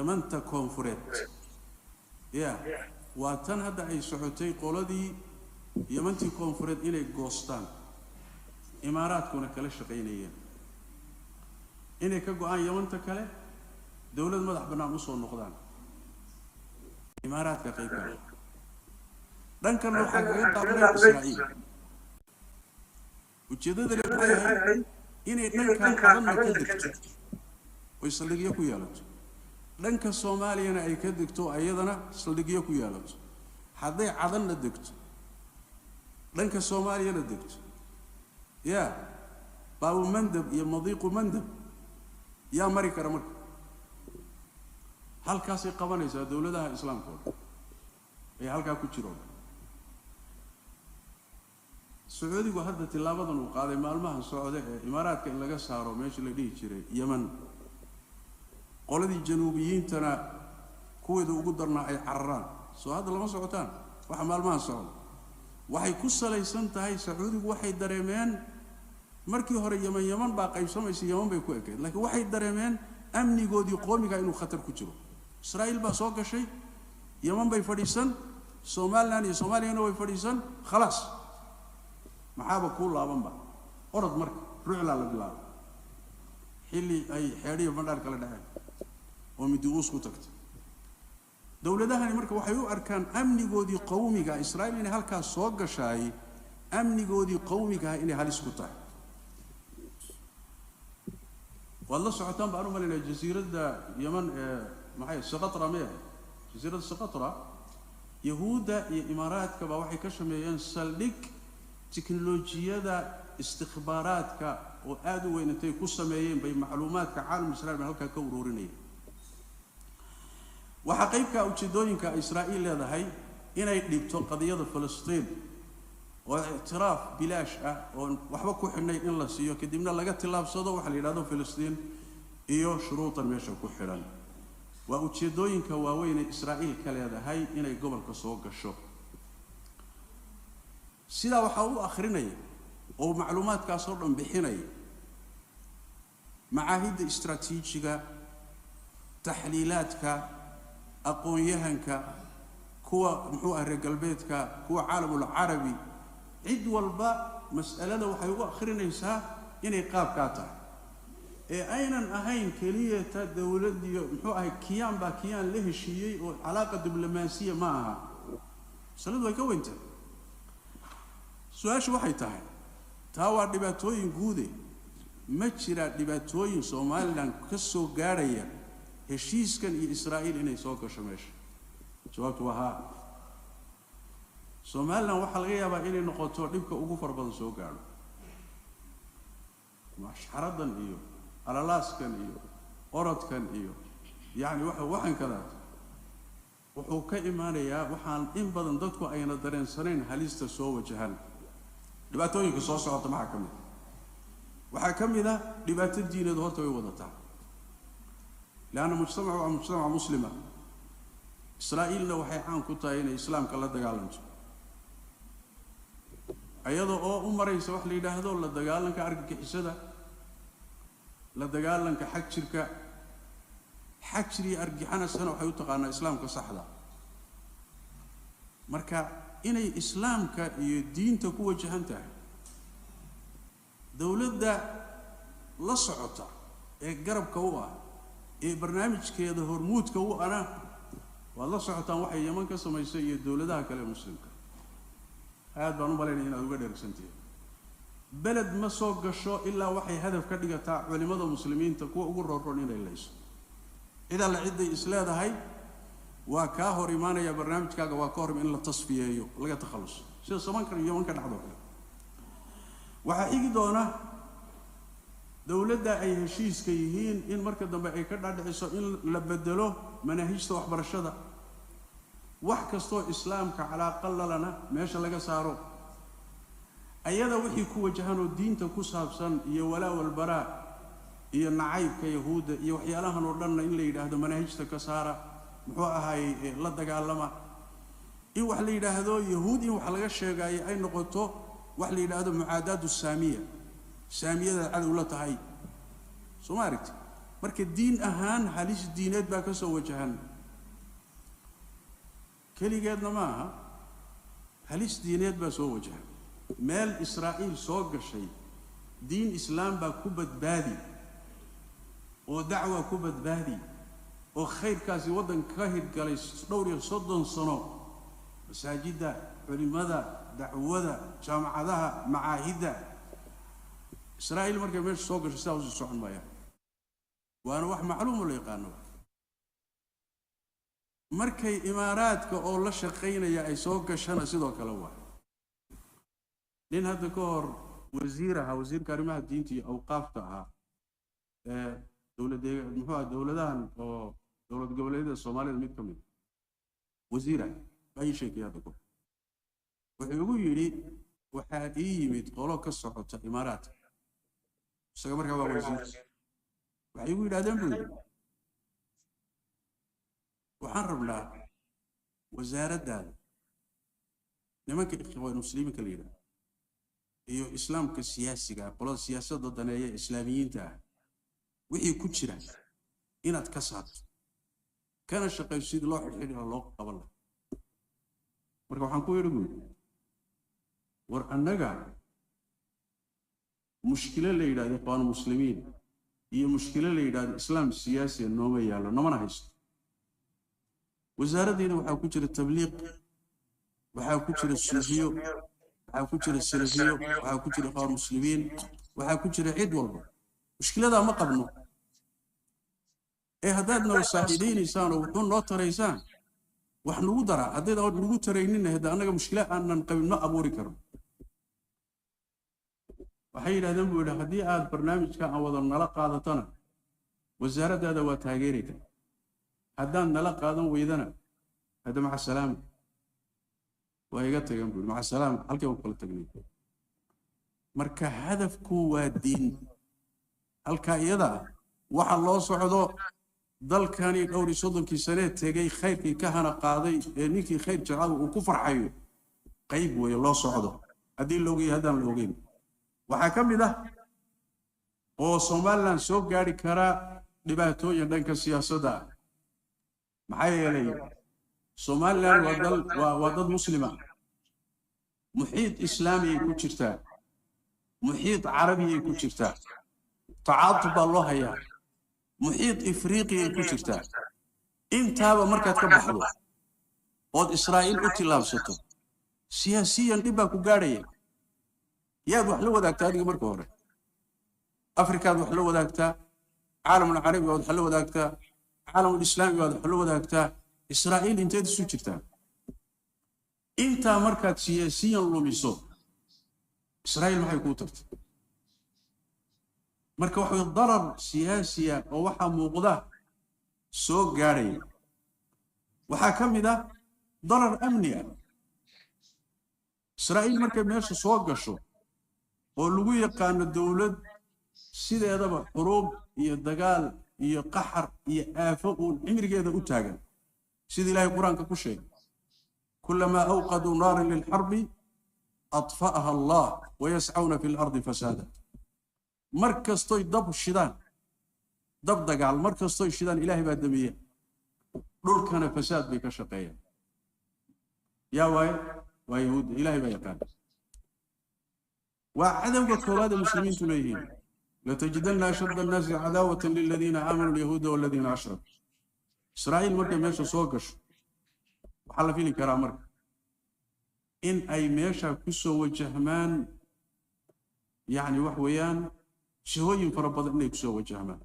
يمنت كونفوريت يا واتن هذا أي سعودي قولدي يمنتي كونفوريت إلى جوستان إمارات كنا كلا شقينية إنك جوان يمنت كلا دولة مدح بناموس والنقدان إمارات كقيبة لأن كانوا حقين قبل إسرائيل وجدد الرأي إني لأنك عظمنا كدكتو ويصلق يكو يالتو لأنك الصومالي أنا أي كدكتو أيضنا صلق يكو يالتو حدي عظمنا دكتو لأنك الصومالي أنا دكتو يا باو مندب يا مضيق مندب يا مريكا رمك هل كاسي قوانيسا دولتها إسلام كور أي هل كاكو تشيرون السعودي وهذا تلابضن وقال مالمها السعودية إمارات كإن لقى سارو ماشي اللي يجري يمن قولدي الجنوبيين ترى كويت وقدرنا أي عران سو هذا لما سعودان واحد مالمها السعود waxay ku salaysan tahay Sacuudigu waxay dareemeen markii hore Yemen baa qaybsamaysa Yemen bay ku ekeed laakiin waxay dareemeen amnigoodii qoomiga inuu khatar ku jiro Israa'iil baa soo gashay Yemen bay fadhiisan Soomaaliland iyo Soomaaliyana way fadhiisan خلاص maxaaba ku laaban ba orod marka ruucla la bilaabo xilli ay xeeriyo bandar kala dhaceen oo miduus ku tagtay dawladahani marka waxay u arkaan amnigoodii qowmiga Israa'iil inay halkaas soo gashay amnigoodii qowmiga inay halis ku tahay walla socotaan baan u maleynaa jasiiradda Yemen maxay Saqatra meeyahay jasiiradda Saqatra yahuuda iyo imaaraadka baa waxay ka sameeyeen saldhig teknolojiyada istikhbaaraadka oo aad u weyn intay ku sameeyeen bay macluumaadka caalamka Israa'iil halka ka ururinayeen waxa qaybka ujeedooyinka Israa'iil leedahay inay dhibto qadiyada Falastiin oo i'tiraaf bilaash ah oo waxba ku xidhnay in la siiyo kadibna laga tilaabsado waxa la yiraahdo Falastiin iyo shuruudan meesha ku xidhan waa ujeedooyinka waaweyn ee Israa'iil ka leedahay inay gobolka soo gasho sida waxa uu akhrinay oo macluumaadkaas oo dhan bixinay macaahidda istiraatiijiga taxliilaadka aqoon-yahanka kuwa muxuu ah reer galbeedka kuwa caalamul carabi cid walba mas'alada waxay u akhrinaysaa inay qaabka tahay ee aynan ahayn kaliya ta dawladda muxuu ah kiyaan la heshiiyay oo alaaqa diblomaasiya ma aha sanad way ka weynta su'aashu waxay tahay taa waa dhibaatooyin guud ma jira dhibaatooyin Soomaaliland ka soo gaaraya heshiiskan iyo Israa'iil inay soo gasho meesha jawaabtu waa Soomaaliland waxa laga yaabaa inay noqoto dhibka ugu farbadan soo gaaro mashxaradan iyo alalaaskan iyo orodkan iyo yaani waxan kala wuxuu ka imaanayaa waxaan in badan dadku ayna dareensanayn halista soo wajahan dhibaatooyinka soo socota maxaa kamid ah dhibaato diineed horta way wadataa لأن مجتمع مسلمة إسرائيل لو حيعان كتاين إسلام كلا دجالنج أيضا أمر يسوح لي ده هذول لا دجالن كأرجع كحسدة لا دجالن كحق شركة حق شري أرجع أنا سنة وحيوتق أنا إسلام كصحدا مركا إن إسلام كدين تكون جهنته دولة ده لصعطة جرب كواه برنامج كذا هرمود كو أنا والله صحتان وحي يمن كسميسي الدولة ده كلام مسلم هذا بنو بالين هنا وقدر سنتي بلد ما سوق الشو إلا وحي هدف كذا تاع ولماذا المسلمين تكو أقول رونين ليش إذا العدة إسلام هاي وكاهر إيمانه يا برنامج كذا وكاهر من التصفية يو لقى تخلص شو سمان كان يوم كان عضو وحقيقي دونا دولة أي هشيس كيهين إن مركز دم أي كذا عيسو إن لبدلوه مناهج تو أخبار الشدة وحكستو إسلام كعلى قل لنا ماشى لقى صاروا أيضا وحي كوا جهانو الدين تكو سابسان يولا والبراء ينعيب كيهود يوحي الله نورنا إن لي هذا مناهج تكسارة محوها هاي لا دجالما إيه وحلي هذا يهودي وحلقة الشيء أي نقطة وحلي هذا معادات السامية سامية على ولا تهاي سمارك marka diin ahaan halis diineed baa ka soo wajahan kaligeedna ma aha halis diineed baa soo wajahan meel Israa'iil soo gashay diin islaam baa ku badbaadi oo dacwa ku badbaadi oo khayrkaasi wadan ka hirgalay dhowr iyo 30 sano masaajida culimada dacwada jaamacadaha macaahida Israa'iil markay meesha soo gashay saa u socon maaya waana wax macluum la yaqaano markay imaaraadka oo la shaqeynaya ay soo gashana sidoo kale waa nin hadda ka hor wasiirka arrimaha diinta iyo awqaafta ah dowladahan oo dowlad goboleedyada Soomaaliya mid ka mid wasiir ay sheekay hadda ko wuxuu ugu yiri waxa yimid qolo ka socota imaaraadka isaga markaa waa wasiir waxay ugu yiraahdeen buu waxaan rabnaa wasaaraddaada nimanka ikhwaan muslimiinka la yiraahdo iyo islaamka siyaasiga qolada siyaasadda daneeya islaamiyiinta wixii ku jira inaad ka saarto kana shaqaysid loo xidhiidha loo qaban lahaa marka waxaan ku yiri war annaga mushkilo la yiraahdo ikhwaan muslimiin iyo mushkilo la yiraahdo islaam siyaasi nooma yaalo namana haysto wasaaraddeena waxaa ku jira tabliiq waxaa ku jira suufiyo waxaa ku jira salafiyo waxaa ku jira ikhwaan muslimiin waxaa ku jira cid walba mushkilada ma qabno haddaad noo saaxiideynaysan oo wuxuu noo taraysaan wax nagu dara haddaad nagu taraynin hada anaga mushkila aanan qabin ma abuuri karo waxay yiraahdeen buu yiraahdaa hadii aad barnaamijka aan wada nala qaadatana wasaaraddaada waa taageerayda haddaan nala qaadan weydana hada maca salaam waa iga tagan buu maca salaam halkii uu kala tagnay marka hadafku waa diin halka iyada waxa loo socdo dalkani dhowr iyo 30 sano tagay khayrkii ka hana qaaday ninkii khayr jacayl uu ku farxayo qayb way loo socdo hadii loogu yahay loogeyn waxa kamid ah oo Soomaaliland soo gaari kara dhibaatooyin dhanka siyaasadda maxay yeelay Soomaaliland waa dad muslima muhiit islaami ku jirta muhiit carabi ku jirta tacaatub Allah haya muhiit afriqi ku jirta intaaba markaad ka baxdo oo Israa'iil u tilaabsato siyaasiyan dib ku gaaraya yaad wax la wadaagtaa adiga marka hore Afrikaad wax la wadaagtaa caalamul carabi wax la wadaagtaa caalamul islaami wax la wadaagtaa Israa'iil inteed isu jirta inta markaad siyaasiyan lumiso Israa'iil maxay ku tartay marka wax darar siyaasiya oo waxa muuqda soo gaaray waxa kamid ah darar amni Israa'iil markay meesha soo gasho oo lagu yaqaan dawlad sideedaba xurub iyo dagaal iyo qaxar iyo aafo oo cimrigeeda u taagan sidii Ilaahay Quraanka ku sheegay kullama awqadu naaran lil harbi atfa'aha Allah wa yas'auna fil ardi fasada markastoy dab shidaan dab dagaal markastoy shidaan Ilaahay baa damiya dhulkana fasaad bay ka shaqeeyaan yaa way yahuud Ilaahay baa yaqaan وعدم كواد المسلمين تليهين لتجدن أشد الناس عداوة للذين آمنوا اليهود والذين أشركوا إسرائيل مركب ماشى صوغش وحل فيه الكرام مركب إن أي ماشى كسو وجهمان يعني وحويان شهوين فربض إنه كسو وجهمان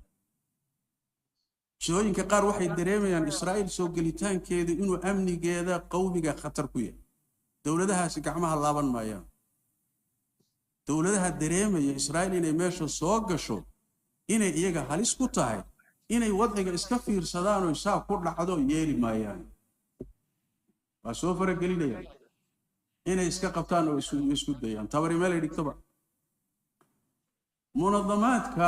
شهوين كقار واحد دريمي يعني إسرائيل سو قليتان كيدي إنه أمني كيدا قومي خطر كوية دولتها سكعمها اللابان مايان dawladaha dareemaya Israa'iil inay meesha soo gasho inay iyaga halis ku tahay inay wadciga iska fiirsadaan oo isaga ku dhacdo yeeli maayaan waa soo faragelinaya inay iska qabtaan oo isku dayaan tabari meel ay dhigtaba munadamaadka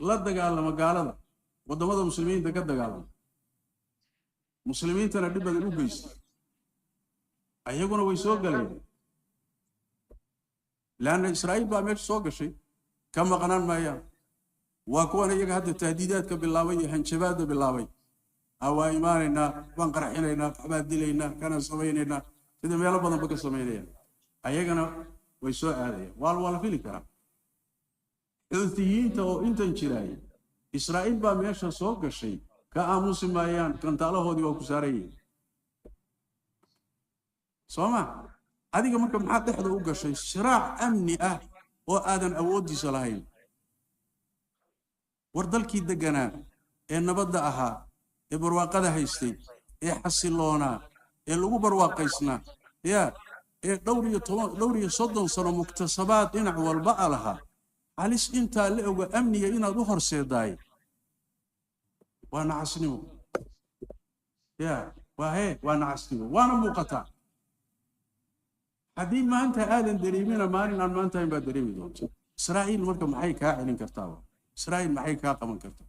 la dagaalama gaalada wadamada muslimiinta ka dagaalama muslimiintana dib badan u geystay ayaguna way soo galeen لأن إسرائيل بقى مش سوق شيء كم قنان ما يا وكون يجا هذا التهديدات كبلاوي هنشباد بلاوي أو إيماننا وانقرحنا حباد دلينا كان سوينا إذا ما يلا بدنا بقى سوينا أيجنا ويسوء هذا والله في الكلام الثيين تو أنت انشراي إسرائيل باميشا سوق الشيء كأموس مايان كنت على هودي وكساري سوما هذه كمان كم حد يحضر وقع شيء صراع أمني وآدم أودي صلاحين وردلكي دجنا إن بدأها برواقة هيستي حسلونا اللي برواقيسنا يا دوري صدن صار مكتسبات إن والبقى لها عليش أنت اللي هو أمني إن ظهر سيداي وأنا عسنو يا وأنا عسنو وأنا مقطع هذه ما أنت آدم دريمين ما أنت يبغى دريمين دوت إسرائيل مركب محي كائن كرتاوه إسرائيل محي كاقمن كرتاوه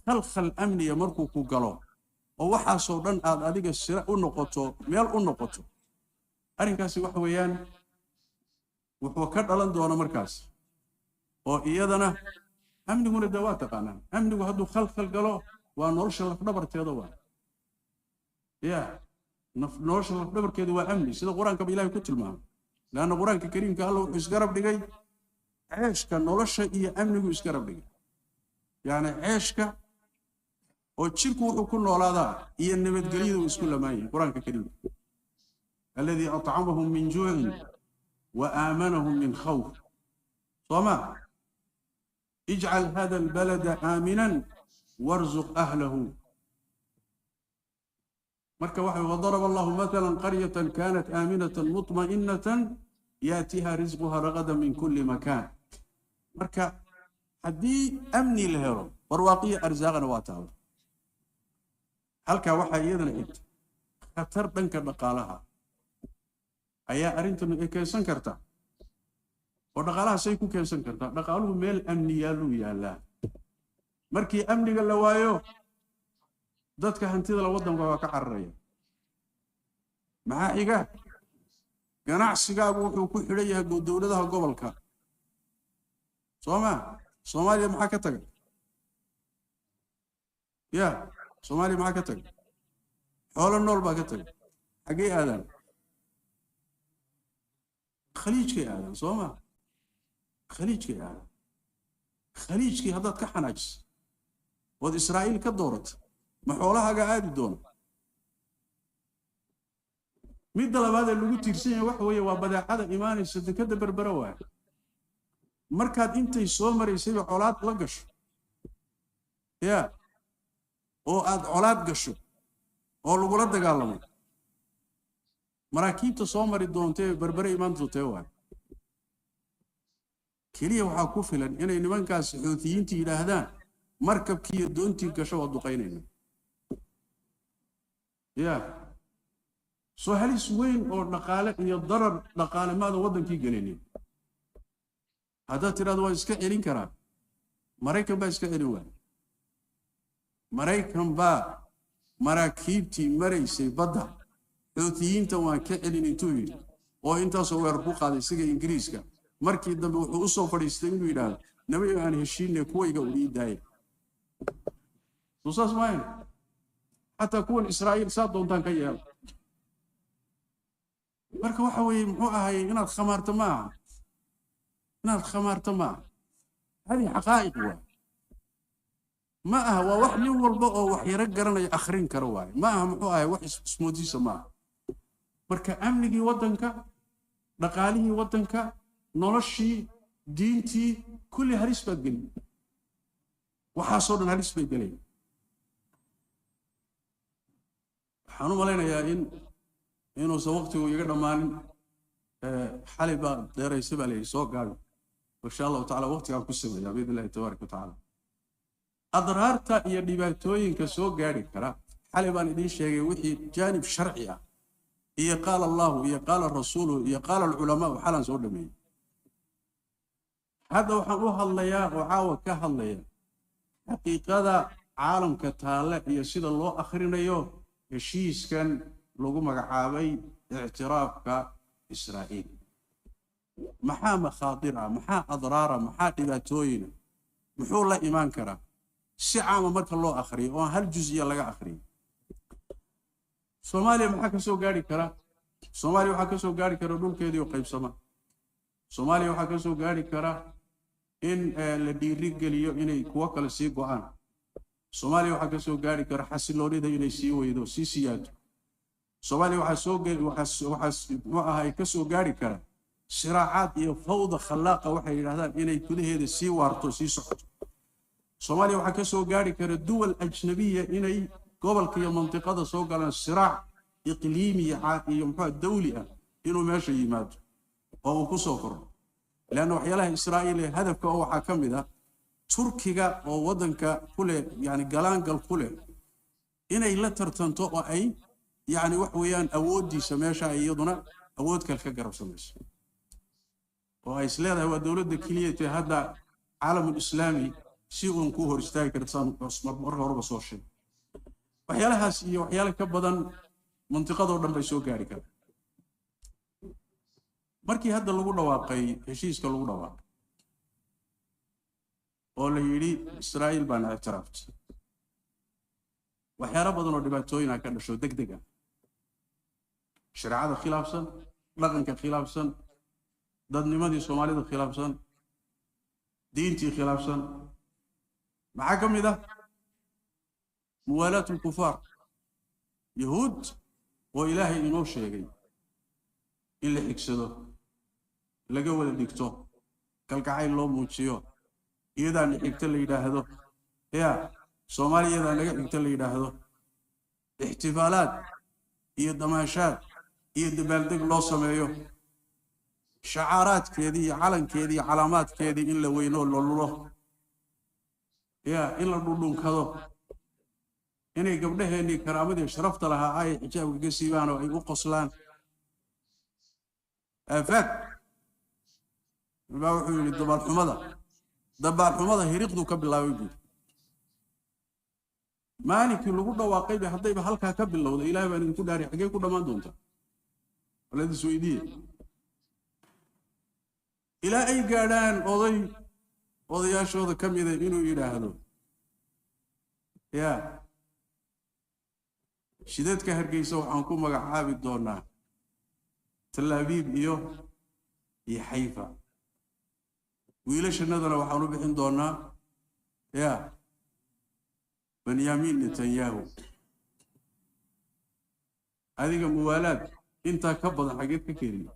خلخل أمني مركو كوجلو وواحد صورن هذيك السرعة ونقطه ميل ونقطه أرنكاسي وحويان وحوكر ألان دوانا مركز وإيادنا أمني من الدوات قانا أمني وهدو خلخل قلو ونورش الخبر تيضوا يا نورش الخبر كيدوا أمني سيدا قرآن كبيلاي كتل معه لأن قرآن كريم قال له إسقرب دقاي عيش كان نورش إيا أمني وإسقرب دقاي يعني عيشك وتشركوا وحكون ولادا هي النبت قليل ويسكن لماي القرآن الكريم الذي أطعمهم من جوع وآمنهم من خوف صما اجعل هذا البلد آمنا وارزق أهله مركب واحد وضرب الله مثلا قرية كانت آمنة مطمئنة يأتيها رزقها رغدا من كل مكان مركب هدي أمني الهرو برواقية أرزاقنا واتاو halka waxa iyadana inta khatar dhanka dhaqaalaha ayaa arintan ay keensan karta oo dhaqaalaha say ku keensan karta dhaqaaluhu meel amniya lu yaala markii amniga la waayo dadka hantida la wadanka waa ka cararaya maxaa iga ganacsigaagu wuxuu ku xidhan yahay dowladaha gobolka Soomaaliya maxaa ka tagay ya Soomaaliya maxaa ka tagay xoolo nool baa ka tagay xagee aadan khaliijkay aadan Soomaa khaliijkay aadan khaliijkii haddaad ka xanaajis wad Israa'iil ka doorat ma xoolahaaga aadi doona midda labaad ee lagu tiirsan yahay waxa weeye waa badeecada imaanaysa dekada berbera waa markaad intay soo maraysay xoolaad la gasho ya oo aad colaad gasho oo lagu la dagaalamo maraakiibta soo mari doontay berbere imaan doontay waa kaliya waxa ku filan inay nimankaas xuutiyiinta yiraahdaan markabkii doontii gasho waa duqeynayna ya soo halis weyn oo dhaqaale iyo darar dhaqaale maada wadankii galinay hada tiraado waa iska celin karaa Mareykan baa iska celin waa Mareykan baa maraakiibtii maraysay badda xuutiyiinta waan ka celin intuu yiri oo intaasoo weerar ku qaaday siga Ingiriiska markii dambe wuxuu u soo fadhiistay inuu yiraahdo nabi aan heshiinay kuwayga u diiday tusaas maayn hatta kuwan Israa'iil saa doontaan ka yeelo marka waxa weeye muxuu ahaayay inaad khamaarto ma hadi xaqaa'iq waa ما هو واحد يقول بقى وحيرك قرنا آخرين كرواي ما هو محوها واحد اسموديس ما بركة أمني وطنك رقالي وطنك نرشي دينتي كل هريس بقلي وحاصرنا هريس بقلي حنو علينا يا إنه سوقته ويقدر مان حلبة دير يسيب عليه سوق قال وإن شاء الله تعالى وقتها كسب يا بإذن الله تبارك وتعالى أضرارتا iyo dhibaatooyinka soo gaari kara xalay baan idin sheegay wixii janib sharci ah iyo qaal Allah iyo qaal rasuul iyo qaal ulama xalan soo dhameeyay hada waxaan u hadlayaa oo caawa ka hadlaya xaqiiqada caalamka taale iyo sida loo akhrinayo heshiiskan lagu magacaabay i'tiraafka Israa'iil maxaa makhaatira maxaa adraara maxaa dhibaatooyin محول الله إيمان كرا سعام مرك الله آخري وهل جزئية لقى آخري سوماليا محاكا سو قاري كرا سوماليا محاكا سو قاري كرا دول كيدي وقيب سما سوماليا محاكا سو قاري كرا إن الذي رجل إني كوكل السيق وأنا سوماليا محاكا سو قاري كرا حسلوني ده إني سيو يدو سيسيات سوماليا وحاسو معها كسو قاري كرا صراعات فوضى خلاقة وحي هذا إني كل هذا سي وارتو سي صحت سوماليا وحكسو قاري كرا الدول الأجنبية إني قبل كي منطقة سوق على الصراع إقليمي يمحى الدولي إنه ماشي يماد أو كسوكر لأنه حيالها إسرائيل هدفك أو حكم ذا تركيا أو وطنك كله يعني قلان قل كله إنه لا ترتنطق أي يعني وحويان أودي سماشا أيضنا أود كالكجرب سماش وإسرائيل هو الدولة الكلية هذا عالم الإسلامي شيء كوهر استاكر تصان مرة ربع صوشي وحيالها سي وحيالها كبدن منطقة ودن بيسو غاري كار markii hadda lagu dhawaaqay heshiiska lagu dhawaaqay oo la yiri Israa'iil baan ictiraafay waxyaalo badan oo dhibaatooyin ka dhasho degdeg ah shariicada khilaafsan dhaqanka khilaafsan dadnimadii Soomaalida khilaafsan diintii khilaafsan maxaa kamid ah muwaalaat al-kufaar yahuud oo ilaahay inoo sheegay in la xigsado laga wada dhigto kalgacayl loo muujiyo iyadaan xigta la yiraahdo Soomaaliyada laga xigta la yiraahdo ihtifaalaad iyo damaashaad iyo dabaaldeg loo sameeyo shacaaraadkeedii iyo calankeedii iyo calaamaadkeedii in la weyno loo lulo in la dhudhunkado inay gabdhaheennii karaamadii sharafta lahaa ay xijaabka ka siibaan oo ay u qoslaan afak ma wuxuu yiri dabaal xumada hiriqdu ka bilaabay guud maalikii lagu dhawaaqay hadayba halka ka bilowday ilaahay baan idinku dhaari xagee ku dhamaan doonta waladi Suudiye ilaa ay gaadhaan odayaashooda kamid ah inuu yiraahdo shidadka Hargeysa waxaan ku magacaabi doonaa Talaabiib iyo Xayfa wiilashanadana waxaan u bixin doonaa Benyamin Netanyahu adiga muwaalaad inta ka badan xageed ka keenay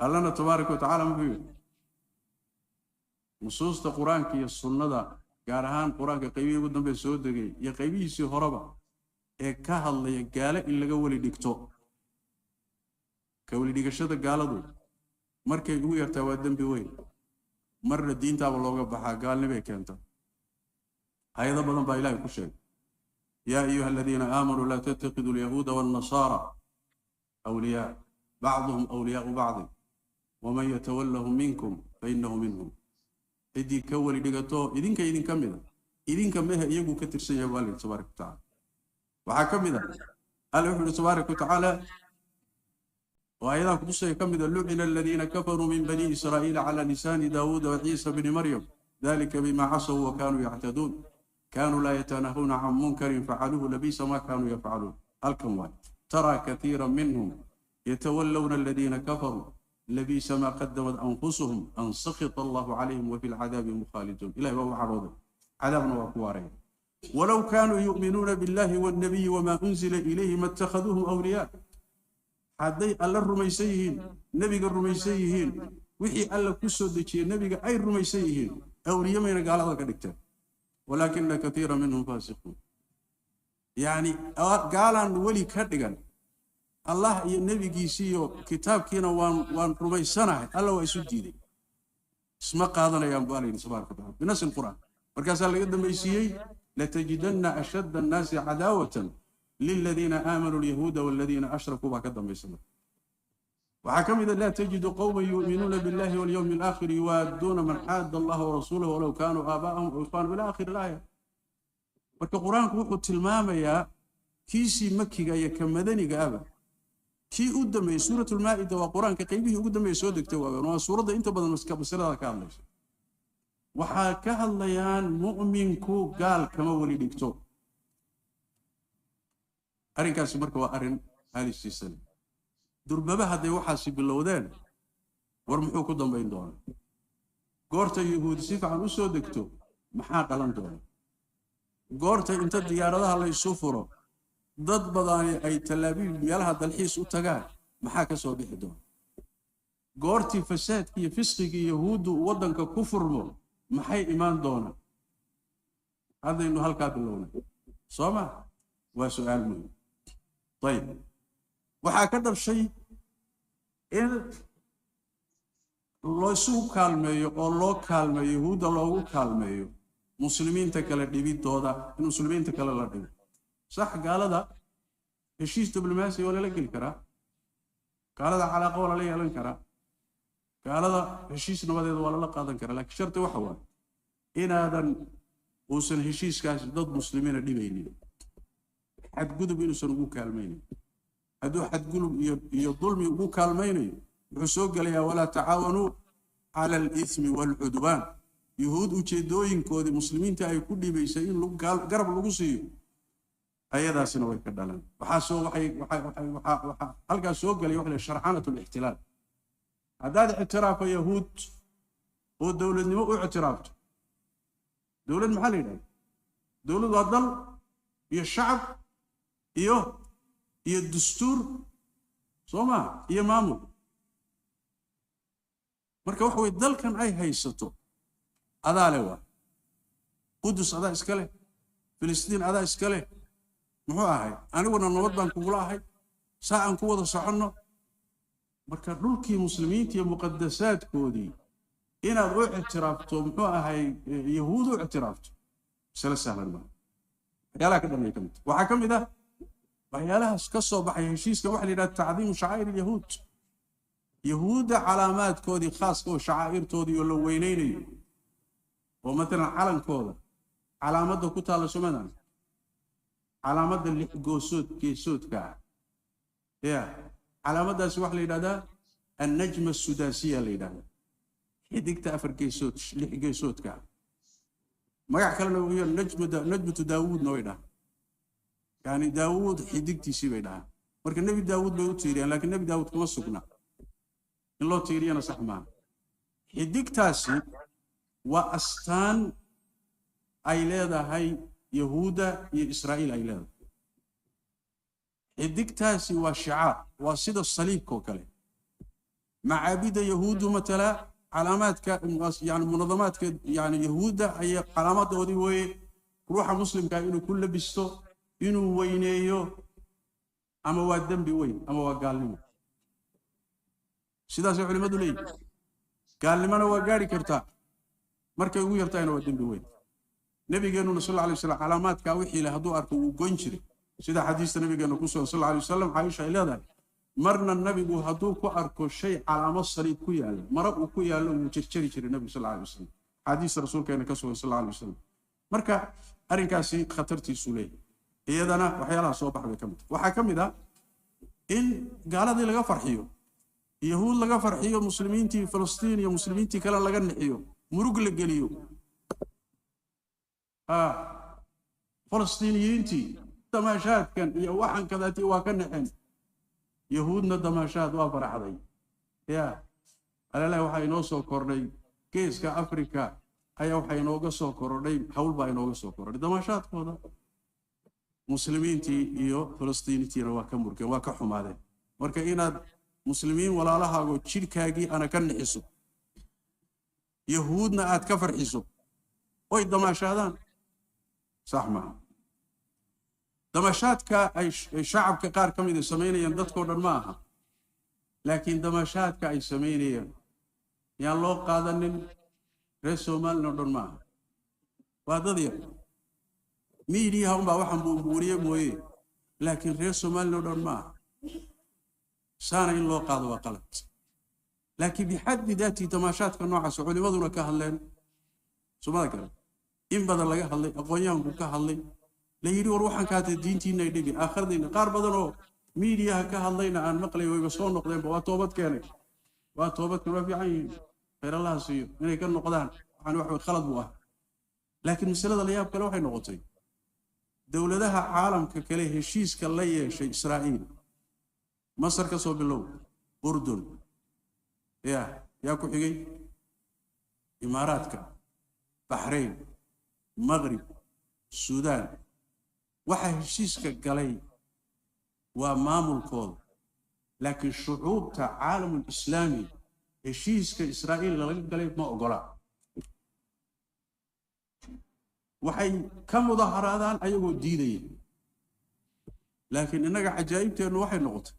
Allahna tabaaraka wa ta'ala muxuu nusuusta Quraanka iyo sunnada gaar ahaan Quraanka qaybihii ugu dambeeyay soo degay iyo qaybihiisii horeba ee ka hadlaya gaala in laga wali dhigto ka wali dhigashada gaaladu markay ugu yartaa waa dambi weyn marna diintaaba looga baxaa gaalnimay keenta ayada badan baa Ilaahay ku sheegay yaa ayyuhal ladina aamanu la tattakhidul yahuuda wan nasara awliya ba'dhum awliya'u ba'd wa man yatawallahum minkum fa innahu minhum idii ka wali dhigato idinka kamida idinka mehe iyagu ka tirsan yahay Ilaahay tabaaraka ta'ala waxa kamida Allah tabaaraka ta'ala وأيضا كتشي كمد لعن الذين كفروا من بني إسرائيل على لسان داود وعيسى بن مريم ذلك بما عصوا وكانوا يعتدون كانوا لا يتناهون عن منكر فعلوه لبئس ما كانوا يفعلون الكموات ترى كثيرا منهم يتولون الذين كفروا لبئس ما قدمت أنفسهم أن سخط الله عليهم وفي العذاب مخالدون إلهي وهو عروضه عذابنا وكوارين ولو كانوا يؤمنون بالله والنبي وما أنزل إليه ما اتخذوهم أولياء hadday alla rumaysan yihiin nabiga rumaysan yihiin wixii alla ku soo dejiyay nabiga ay rumaysan yihiin awliyamayna gaalada ka dhigteen walakinna kathiira minhum fasiqun yani gaalan wali ka dhigan allah iyo nabigiisa iyo kitaabkiina waan rumaysanahay alla waa isu diiday isma qaadanayaan baalay subhanahu wa ta'ala binas alquran markaas laga dambeysiyay la tajidanna ashadda an-nasi adawatan للذين آمنوا اليهود والذين أشركوا بكذا بيسمى وحكم إذا لا تجد قوما يؤمنون بالله واليوم الآخر يوادون من حاد الله ورسوله ولو كانوا آباءهم أو إخوانهم إلى آخر الآية والقرآن كوحو تلمام يا كيسي مكي يا كمدني قابا كي قدام سورة المائدة وقرآن كقيبه قدام يسود كتوابا وسورة أنت بدل مسكبسرة كاملة وحاكاها الليان مؤمن كو قال كما ولي دكتور أرين كاس مركوا أرين هالي السيسن دربابا هذا وحاسب باللودان ورمحو قدام بين دون قورتا يهود سيف عن أسو دكتور محاق لن دون قورتا انت ديارة الله يسوفرو ضد بضاني أي تلابيب ميالها دالحيس وتقال محاك سو بيحدون قورتي فساد كي فسقك يهود ودنك كفر مو محي إيمان دونا هذا إنه هالكاد اللون صوما وسؤال مهم طيب وحاكذا الشيء إن الله سوء كالميو الله كالميو يهود الله كالميو مسلمين تكلا ديبيت دودا المسلمين تكلا لا ديبيت صح قال هذا هشيش دبلوماسي ولا لقي الكرا قال هذا علاقة ولا ليه الكرا قال هذا هشيش نبض ولا لا قادن كرا لكن شرط وحوى إن هذا وصل هشيش كاس ضد مسلمين ديبيني حد قدو بينو سنقول كالميني هدو حد قلوا يظلم يقول كالميني عسوق ليا ولا تعاونوا على الإثم والعدوان يهود وجدوين كودي مسلمين تاي كودي بيسين لو قرب لو سيو أيضا سنوي كدلان وحاسو وحي هلقا سوق لي وحنا شرحانة الاحتلال هذا اعتراف يهود والدولة نمو اعترافته دولة محلية دولة وضل هي الشعب هي الدستور صوما هي مامور marka wax way dalkan ay haysato adaale waa qudus adaa iska leh filistiin adaa iska leh muxuu ahay aniguna nabad baan kugu laahay saacan ku wada soconno marka dhulkii muslimiinta iyo muqaddasaadkoodii inaad u ictiraafto muxuu ahay yahuud u ictiraafto sala sahlan ma waxyaalaha ka dhamay kamid waxa kamid ah waxyaalahaas ka soo baxay heshiiska waxa la yiraahdaa tacdiim shacaa'ir yahuud يهود علامات كودي خاص كو شعائر تودي ولا وينيني ومثلا علم كودا علامات كو تالا سمدان علامات اللي جوسود كيسود كا يا علامات داس واخ ليدادا النجمه السداسيه ليدادا حديقه افريقيا سود اللي جيسود كا ما كلنا وهي نجمه داوود نويدا يعني داوود حديقتي سيبيدا marka nabi daawud loo tiiriyay laakiin nabi daawud kuma sugna in loo tiiriyana sax ma xidigtaasi waa astaan ay leedahay yahuuda iyo israa'iil ay leedahay xidigtaasi waa shicaar waa sida saliibka oo kale macaabida yahuudu matala calaamaadka yani munadamaadka yani yahuuda ay calaamadoodii way ruuxa muslimka inuu ku labisto inuu weyneeyo ama waa dambi weyn ama waa gaalnimo sidaas ay culimadu leeyihiin gaalnimana waa gaari kartaa markay ugu yartaayna waa dambi weyn nabigeenu sallallahu alayhi wasallam calaamaadka wixii la haduu arko uu goyn jiray sida xadiista nabigeenu ku soo sallallahu alayhi wasallam Aisha ay leedahay marna nabigu haduu ku arko shay calaamad sariid ku yaalo mara uu ku yaalo uu jirjiri jiray nabiga sallallahu alayhi wasallam xadiis rasuulkeena ka soo sallallahu alayhi wasallam marka arinkaasi khatartiisu leeyahay iyadana waxyaalaha soo baxay kamid waxa kamid ah in gaaladii laga farxiyo yahuud laga farxiyo muslimiintii Falastiin iyo muslimiintii kale laga nixiyo murug la geliyo Falastiiniyiintii damaashaadkan iyo waxan kadaati waa ka nixin yahuudna damaashaad waa faraxday ya alaa waxa inoo soo kordhay geeska Afrika ayaa waxa inooga soo kordhay hawl baa inooga soo kordhay damaashaadkooda muslimiintii iyo Falastiiniyiintii waa ka murgeen waa ka xumaadeen marka inaad muslimiin walaalahaago jirkaagii ana ka nixiso yahuudna aad ka farxiso way damaashaadaan sax ma damaashaadka ay shacabka qaar kamid ah sameeyeen dadkoo dhan ma aha laakiin damaashaadka ay sameeyeen yaa loo qaadanin reer Soomaaliya dhan ma aha waa dad yar media hum baa waxan buu buuriyay mooyee laakiin reer Soomaaliya dhan ma aha سانا إن لو قاضوا قلت لكن بحد ذاتي تماشات كنوع سعودي ماذا كهلين سو ماذا كلام إن بدل لقى هاللي أقوياهم كهاللي لا يريد روحا كات الدين تينا يدي آخر دين قار بدلوا ميديا كهاللينا عن مقلي ويبصون نقدين بواتوبت كاني واتوبت كما في عين خير الله سيو من يكون نقدان عن واحد خلط بواه لكن مسألة الياب كل واحد نقطي دولتها عالم ككليه شيس كليه شيء إسرائيل مصر كسو باللو أردن يا كحجي إماراتك بحرين المغرب السودان واحد شيس ككليه ومامل كول لكن شعوب العالم الإسلامي هشيس كإسرائيل لقلب ما أقرأ وحي كم مظاهرات أيوة دينية لكن إنك عجائبته إنه واحد نقطة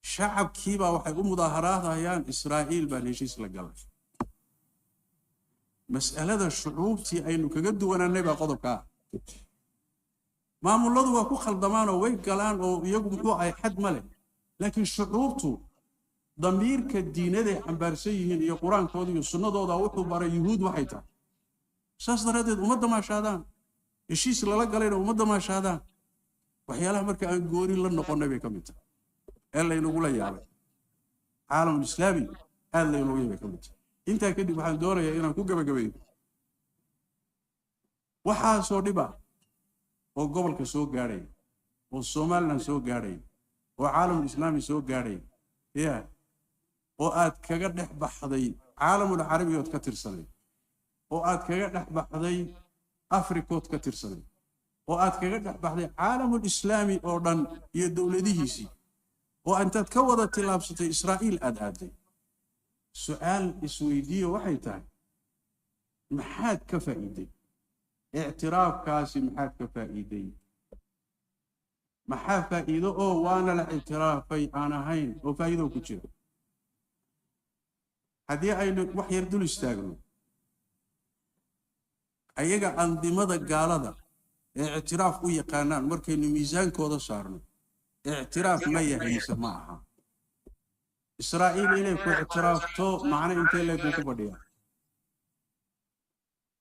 شعب كيبا وحي مظاهرات هيان إسرائيل بان هشيس لقلب مسألة الشعوب تي أينو كجد وانا نبى قضب كا maamuladu waa ku khaldamaan oo way galaan oo iyagu muxuu ay xad male laakiin shucuubtu damiirka diinada xambaarsan yihiin iyo quraankooda iyo sunnadooda wuxuu baray yuhuud waxay tahay saas daradeed ummadda ma shaadaan heshiis lala galayna ummadda ma shaadaan waxyaalaha marka aan goori la noqonay bay ka mid tahay ee la inagu la yaabay caalamul islaami aad la inagu yaabay ka mid tahay intaa kadib waxaan doonayaa inaan ku gabagabeeyo waxaa soo dhiba oo gobolka soo gaaray oo Soomaaliland soo gaaray oo caalamul islaami soo gaaray oo aad kaga dhex baxday caalamul carabiyood ka tirsanay oo aad kaga dhex baxday afrikood ka tirsanay oo aad kaga dhex baxday caalamul islaami oo dhan iyo dawladihiisii oo antaad ka wada tilaabsatay Israa'iil aad aaday su'aal isweydiiyo waxay tahay maxaad ka faa'iiday اعتراف كاسي محاك فائدي محا فائدة وانا الاعتراف في انا هين وفائدة وكتير هذه اي وحي يردول استاغلو ايجا انظمة قالة اعتراف ويا قانان مركين ميزان كودا صارنا اعتراف ما يهيس معها اسرائيل اليك اعتراف تو معنا انت اليك كبديا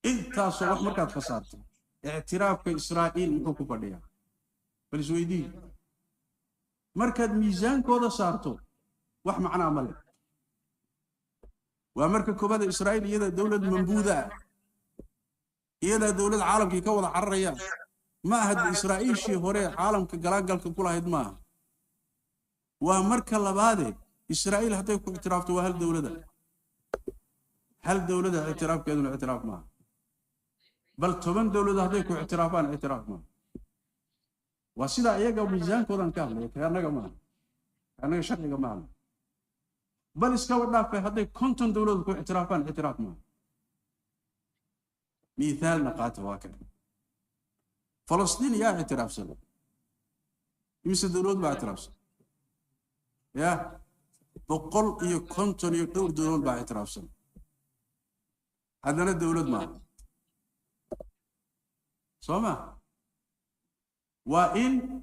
انت صوح مركات خسارته اعتراف كإسرائيل محوكو بديا فالسويدي مركز ميزان كودا صارته وح معنا عمله ومركز كوبادا إسرائيل يدا دولة منبوذة يدا دولة عالم كي كوضع عرية ما هاد إسرائيل شي هوري عالم كقلاقل كلها هدماها ومركز لبادي إسرائيل حتى يكون اعترافته وهل دولة ده هل دولة ده اعتراف كذا اعتراف معها بل طبعاً دولة هذيك اعترافان اعتراف ما وسيدا إيجا ميزان كودان كامل كأنك ما أنا شكل جمال بل إسكابنا في هذيك كنتم دولة اعترافان اعتراف ما مثال نقاط واقع فلسطين يا اعتراف سنة يمسك دولة باعتراف سنة يا بقول كنتم دولة باعتراف سنة هذا الدولة ما سوما وإن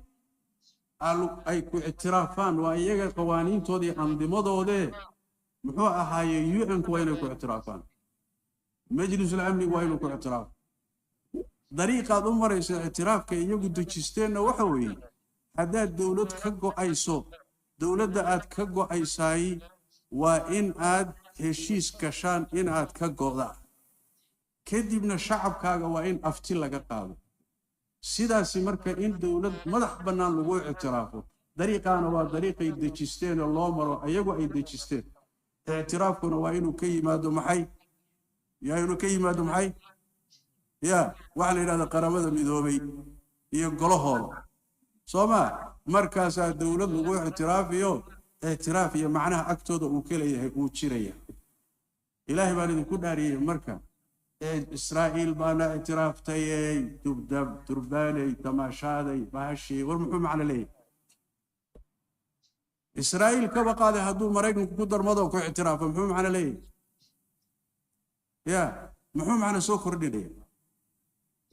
أي اعترافان وإيجا قوانين تودي أنظمة دودي محوها هاي يوحن كوينك اعترافان مجلس الأمن كوينك اعتراف طريقة أمر اعتراف كي يجو دجستين وحوي هذا دولة كجو أيسو دولة آد كجو أيساي وإن آد هشيس كشان إن آد كجو ذا كدبنا الشعب كاغا وإن أفتي لغا قادو سيداسي مركا إن دولة مدح بنان لغو اعترافه طريقانا وطريقة يدجستين الله مرو أيقو يدجستين اعترافكنا وإنو كي مادو محي يا إنو كي مادو محي يا وعلى هذا قرابة ميدوبي يقولوا هولو سوما مركزا دولة لغو اعترافيو اعترافي معناها أكتود وكليه وشيريه إلهي بالي كل داري مركز إسرائيل بانا اعتراف تيي تبدب ترباني تماشادي باشي ورمحو معنا ليه إسرائيل كبا قادة هدو مريقن كودر مضو كو اعتراف محو معنا ليه يا محو معنا سو كردي ليه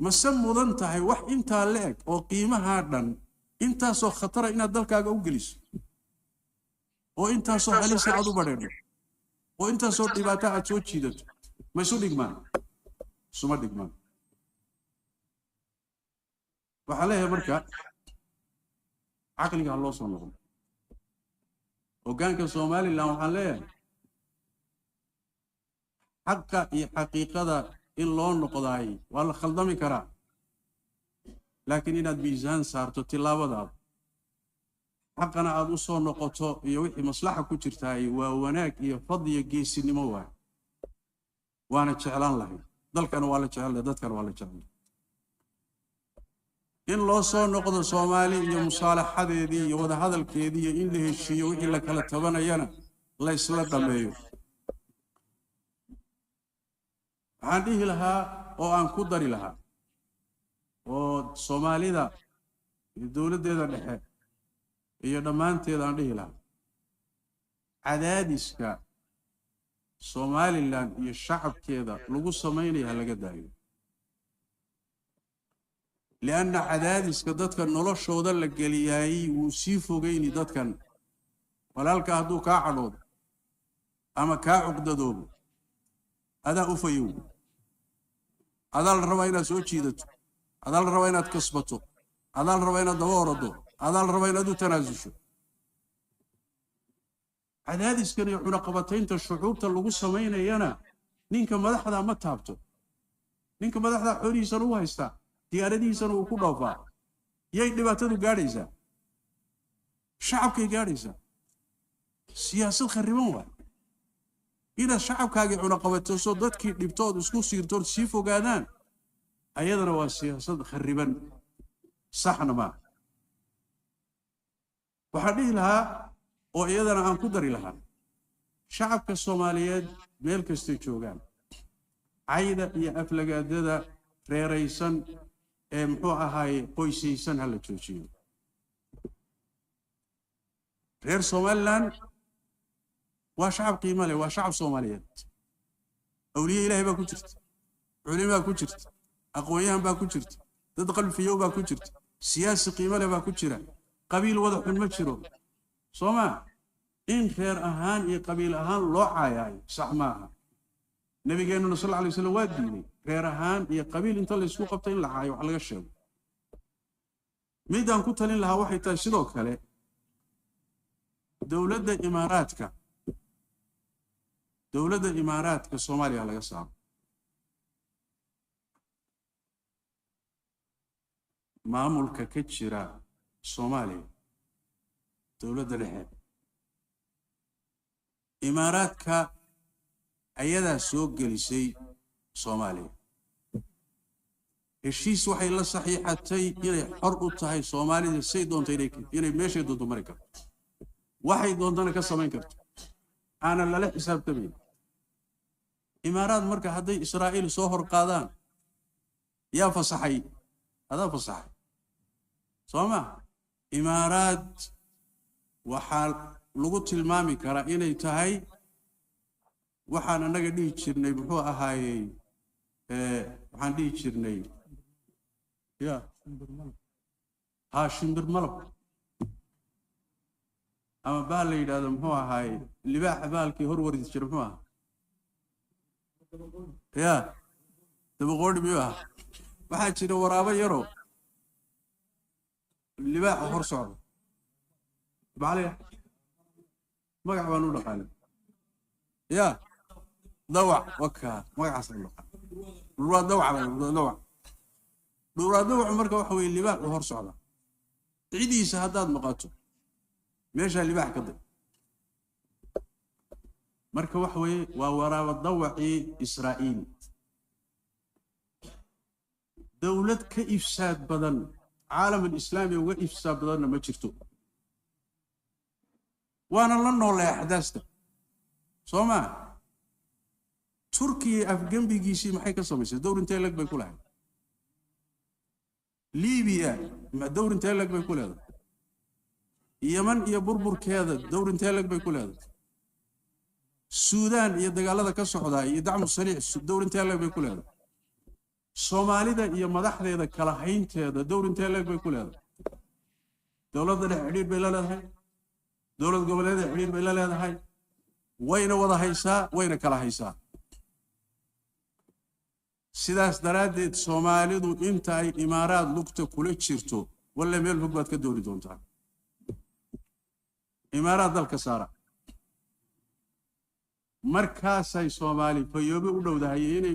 مسمو ذنتهي وح انتا ليك وقيمة هادن انتا سو خطر انا دلكا اوغليس وانتا سو حليس عدو بدر وانتا سو دباتا اتسو تشيدت ما يسو دقمان سوما دقمان وحاليها مركا عقلي الله صنعه وكان كصومالي لو حليه حقا حقيقة إن لون نقضاي والله خلدمي كرا لكن إن بيزان صارتو تلاوة حقنا أدو صو نقطو يوحي مصلحة كترتاي ووناك يفضي جيسي نموه وانا جعلان له دلك أنا ولا جعل دتك ولا جعل إن لو صو نقض صومالي يوم صالح هذه دي يوضع هذا الكيدي إن له الشيوع إلا كلا تبنا ينا لا يسلا دميو عندي لها أو أن قدر لها وصومالي ذا الدولة ذا الحين هي دمان تيدا عندي لها عدادسك صومالي لان الشعب كذا لغو سميني هلا قدايو لأن عدادسك دادك نلوش ودا لقلياي وسيفو غيني دادك ولالك هدو كاعدود أما كاعقددوب هذا أفيو هذا الرواينا سوچيدتو هذا الرواينا تكسبتو هذا الرواينا دوردو هذا الرواينا دو تنازشو عدادس كان يحون قبطين الشعوب تلقوا سمين ينا نينك مدحدا ما تابتو نينك مدحدا حوري سنو هيستا دياردي سنو ku dhoofa yay dhibaatadu gaadhaysa shacabkay gaadhaysa siyaasad khariban waa ina shacabkaaga cuna qabato soo dadkii dhibtood isku siirtood si fogaadaan ayadana waa siyaasad khariban saxna ma waxa dhihi lahaa oo iyadana aan ku dari lahaa shacabka Soomaaliyeed meel kasta joogaan ayda iyo aflagaadada reeraysan ee muxuu ahaay qoysaysan hal joojiyo reer Somaliland waa shacab qiimo leh waa shacab Soomaaliyeed awliye Ilaahay baa ku jirta culimo baa ku jirta aqoonyahan baa ku jirta dad qalbiyo baa ku jirta siyaasi qiimo leh baa ku jira qabiil wada xun ma jiro Soma in خير أهان يقبيل أهان لو عاياي صحماها نبي جينا صلى الله عليه وسلم واديني خير أهان يقبيل انت اللي سوق قبطين لحاي وعلى الشام ميدان كنت لها واحد تشدوك عليه دولة إماراتك الصومالي على الصعب ما ملك كتشرا الصومالي دولة الحين إماراتك أيضا سوق جلسي صومالي الشيء وحي الله صحيح حتى يلي حرق تهاي صومالي السيد دون تريك يلي ماشي ضد أمريكا واحد دون دنا كسمين كرت أنا لا حساب تبين إمارات مركز هذي إسرائيل صهر قادان يا فصحي هذا فصحي صوما إمارات وحال لغت المامي كرا إني تهاي وحنا نقدي تشرني بحوا هاي وحنا دي تشرني يا شندر ملك أما بالي هذا هو هاي اللي باع بالك هو ورد تشرفها يا تبغون بيها واحد شنو ورابا يرو اللي باع هو صعب بعليه ما قاعد قال يا ضوع وكا ما يحصل له ضوع مركه وحوي اللي باع وهر صعده عيدي شهادات مقاته ماشي اللي باع كذا مركه وحوي وورا الضوعي اسرائيل دولة كإفساد بدن عالم الإسلامي وإفساد بدن ما شفتوا وانا لن ولا احداثه سوما تركيا افغان بيجيسي maxay ka sameysay dowr intee lag bay ku lahayd liibiya ma dowr intee lag bay ku leedahay yaman iyo burburkeeda dowr intee lag bay ku leedahay suudaan iyo dagaalada ka socda iyo dacmo sariic dowr intee lag bay ku leedahay Soomaalida iyo madaxdeeda kala haynteeda dowr intee lag bay ku leedahay dawladda xiriir bay leedahay دولة قبلها حرير بلا لا هاي وين وضع هيسا وين كلا هيسا سيداس درادة سومالي دو انتاي إمارات لقطة كل شيرتو ولا ميل فقط كدوري دونتا إمارات دالك سارة markaasay Soomaali fayoobe u dhowdahay inay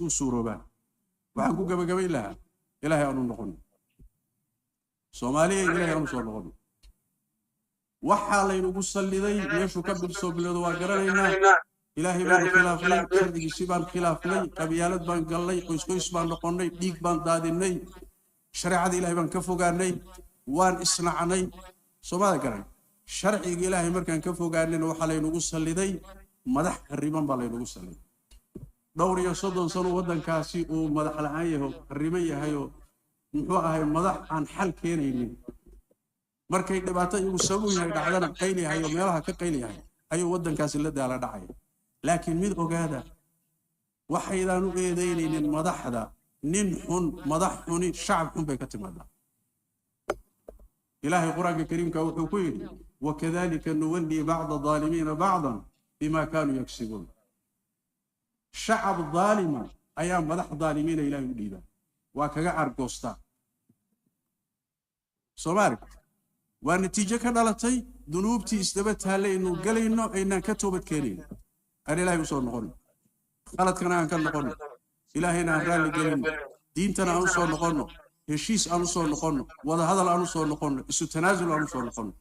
u suuroobaan waxaan ku gabagabay lahaa ilaahay aanu noqon Soomaaliya ilaahay aanu soo noqon waxa la inagu saliday meeshu ka bilsoo bilowdo waa garanaynaa ilaahay baan khilaafnay sharcigiisa baan khilaafnay qabiyalad baan galnay qoys baan noqonnay dhiig baan daadinay shariicada ilaahay baan ka fogaanay waan isnacnay Soomaaliya garan sharciga ilaahay markaan ka fogaanayna waxa la inagu saliday madax qariban baa la inagu saliday dhowr iyo 30 sano wadankaasi oo madax la'aan yahay qariban yahay oo muxuu ahay madax aan xal keenaynin markay dhibaato igu sabab yahay dhacdana qayli yahay oo meelaha ka qayli yahay ayuu wadankaasi la daala dhacay laakiin mid ogaada waxaydaan u eedeynaynin madaxda nin xun madax xuni shacab xun bay ka timaadaa إلهي القرآن الكريم كوحكوين وكذلك نولي بعض الظالمين بعضا بما كانوا يكسبون شعب ظالم أيام مدح ظالمين إلهي مديدا وكذا أرقوستا صبارك والنتيجة كدالتي ذنوبتي استبتها لأنه قلينا إننا كتوبت كريم أنا إلهي وصول نقول خلط كنا كان نقول إلهينا أهران لقلنا دينتنا أنصر نقول هشيس أنصر نقول وهذا الأنصر نقول التنازل أنصر نقول